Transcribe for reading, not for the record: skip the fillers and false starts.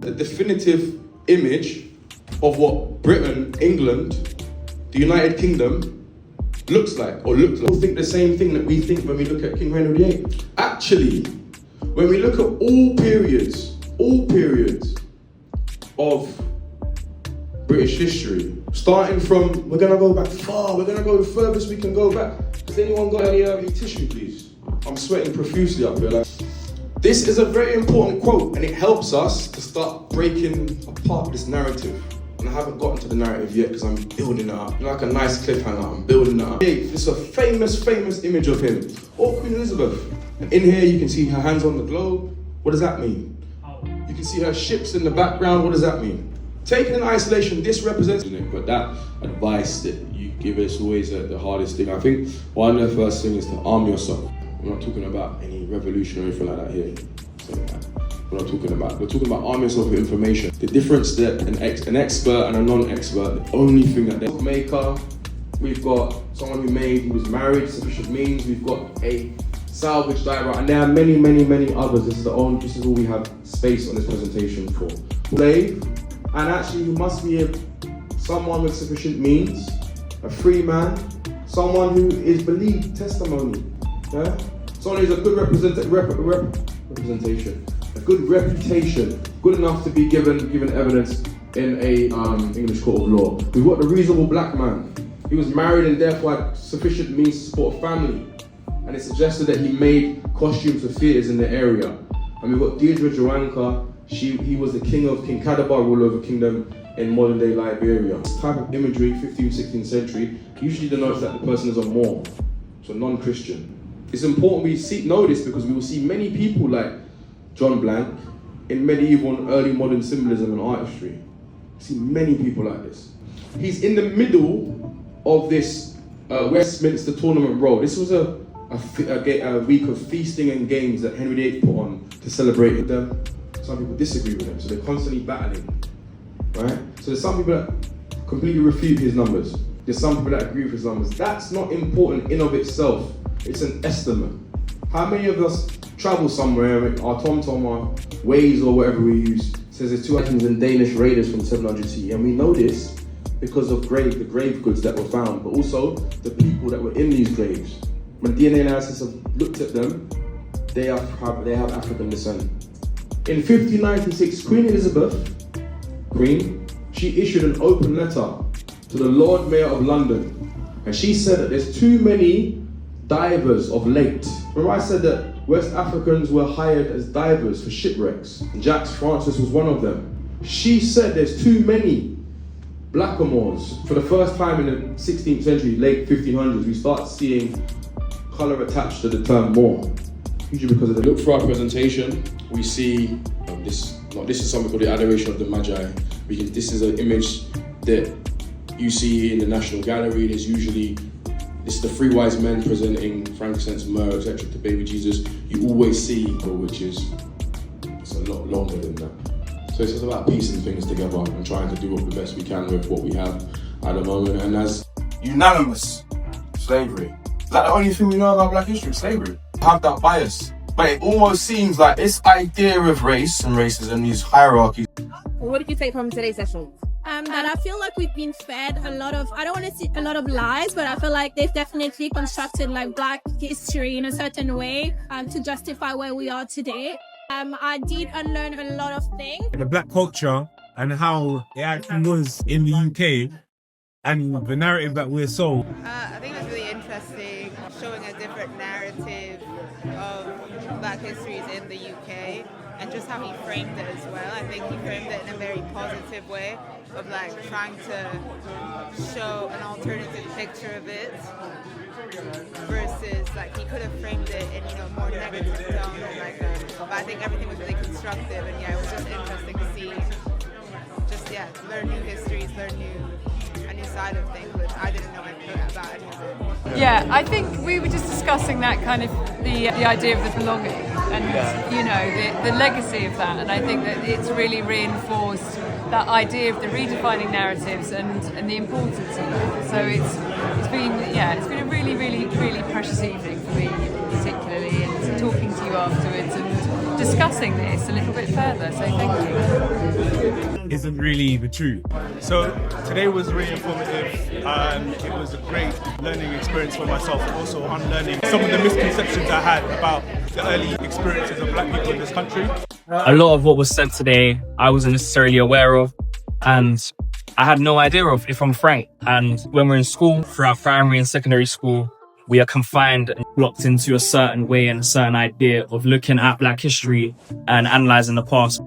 the definitive image of what Britain, England, the United Kingdom looks like, or looks like. We think the same thing that we think when we look at King Henry VIII. Actually, when we look at all periods of British history, starting from, we're gonna go back far, we're gonna go the furthest we can go back. Has anyone got any tissue, please? I'm sweating profusely up here. This is a very important quote, and it helps us to start breaking apart this narrative. And I haven't gotten to the narrative yet because I'm building it up. Like a nice cliffhanger, I'm building it up. This is a famous image of him, or Queen Elizabeth. And in here you can see her hands on the globe. What does that mean? You can see her ships in the background. What does that mean? Taken in isolation, this represents it. But that advice that you give is always the hardest thing. I think one of the first things is to arm yourself. We're not talking about any revolution or anything like that here. We're talking about arm yourself with information. The difference that an expert and a non-expert, the only thing that they're maker, we've got someone who was married, sufficient means, we've got a salvage diver, and there are many others. This is all we have space on this presentation for. Slave, and actually you must be someone with sufficient means, a free man, someone who is believed testimony, yeah? Someone who's a good representation, a good reputation, good enough to be given evidence in a English court of law. We've got the reasonable black man. He was married and therefore had sufficient means to support a family. And it's suggested that he made costumes for theatres in the area. And we've got Deirdre Joanka. He was the king of King Kadabar, ruled over kingdom in modern day Liberia. This type of imagery, 15th, 16th century, usually denotes that the person is a Moor, so non-Christian. It's important we know this because we will see many people like John Blank in medieval and early modern symbolism and art history. We see many people like this. He's in the middle of this Westminster Tournament Road. This was a week of feasting and games that Henry VIII put on to celebrate with them. Some people disagree with him, so they're constantly battling, right? So there's some people that completely refute his numbers. There's some people that agree with his numbers. That's not important in of itself. It's an estimate. How many of us travel somewhere, our TomTom, our Waze or whatever we use, says there's 2 items in Danish raiders from 700 CE, and we know this because of the grave goods that were found, but also the people that were in these graves. When DNA analysis have looked at them, they have African descent. In 1596, Queen Elizabeth, she issued an open letter to the Lord Mayor of London, and she said that there's too many divers of late. Remember I said that West Africans were hired as divers for shipwrecks. Jacques Francis was one of them. She said there's too many blackamoors. For the first time in the 16th century, late 1500s, we start seeing colour attached to the term Moor. Usually because of the look for our presentation, we see this is something called the Adoration of the Magi. This is an image that you see in the National Gallery. This is the 3 wise men presenting frankincense, myrrh, etc. to baby Jesus. You always see, which is it's a lot longer than that. So it's just about piecing things together and trying to do the best we can with what we have at the moment. And as unanimous slavery. Is that the only thing we know about Black history? Slavery. Have that bias. But it almost seems like this idea of race and racism, these hierarchies. What did you take from today's session? That I feel like we've been fed a lot of, I don't want to say a lot of lies, but I feel like they've definitely constructed like Black history in a certain way to justify where we are today. I did unlearn a lot of things. The Black culture and how it actually was in the UK and the narrative that we're sold. I think it was really interesting, showing a different narrative of Black histories in the UK and just how he framed it as well. I think he framed it in a very positive way of like trying to show an alternative picture of it versus like he could have framed it in more negative tone and but I think everything was really constructive and it was just interesting to see learn new histories, learn a new side of things which I didn't know about any of it. Yeah, I think we were just discussing that kind of the idea of the belonging and the legacy of that, and I think that it's really reinforced that idea of the redefining narratives and the importance of it. So it's been a really precious evening for me particularly, and talking to you afterwards and discussing this a little bit further. So thank you. Isn't really the truth. So today was really informative. It was a great learning experience for myself, and also unlearning some of the misconceptions I had about the early experiences of black people in this country. A lot of what was said today I wasn't necessarily aware of, and I had no idea of, if I'm frank. And when we're in school, throughout primary and secondary school, we are confined and blocked into a certain way and a certain idea of looking at black history and analysing the past.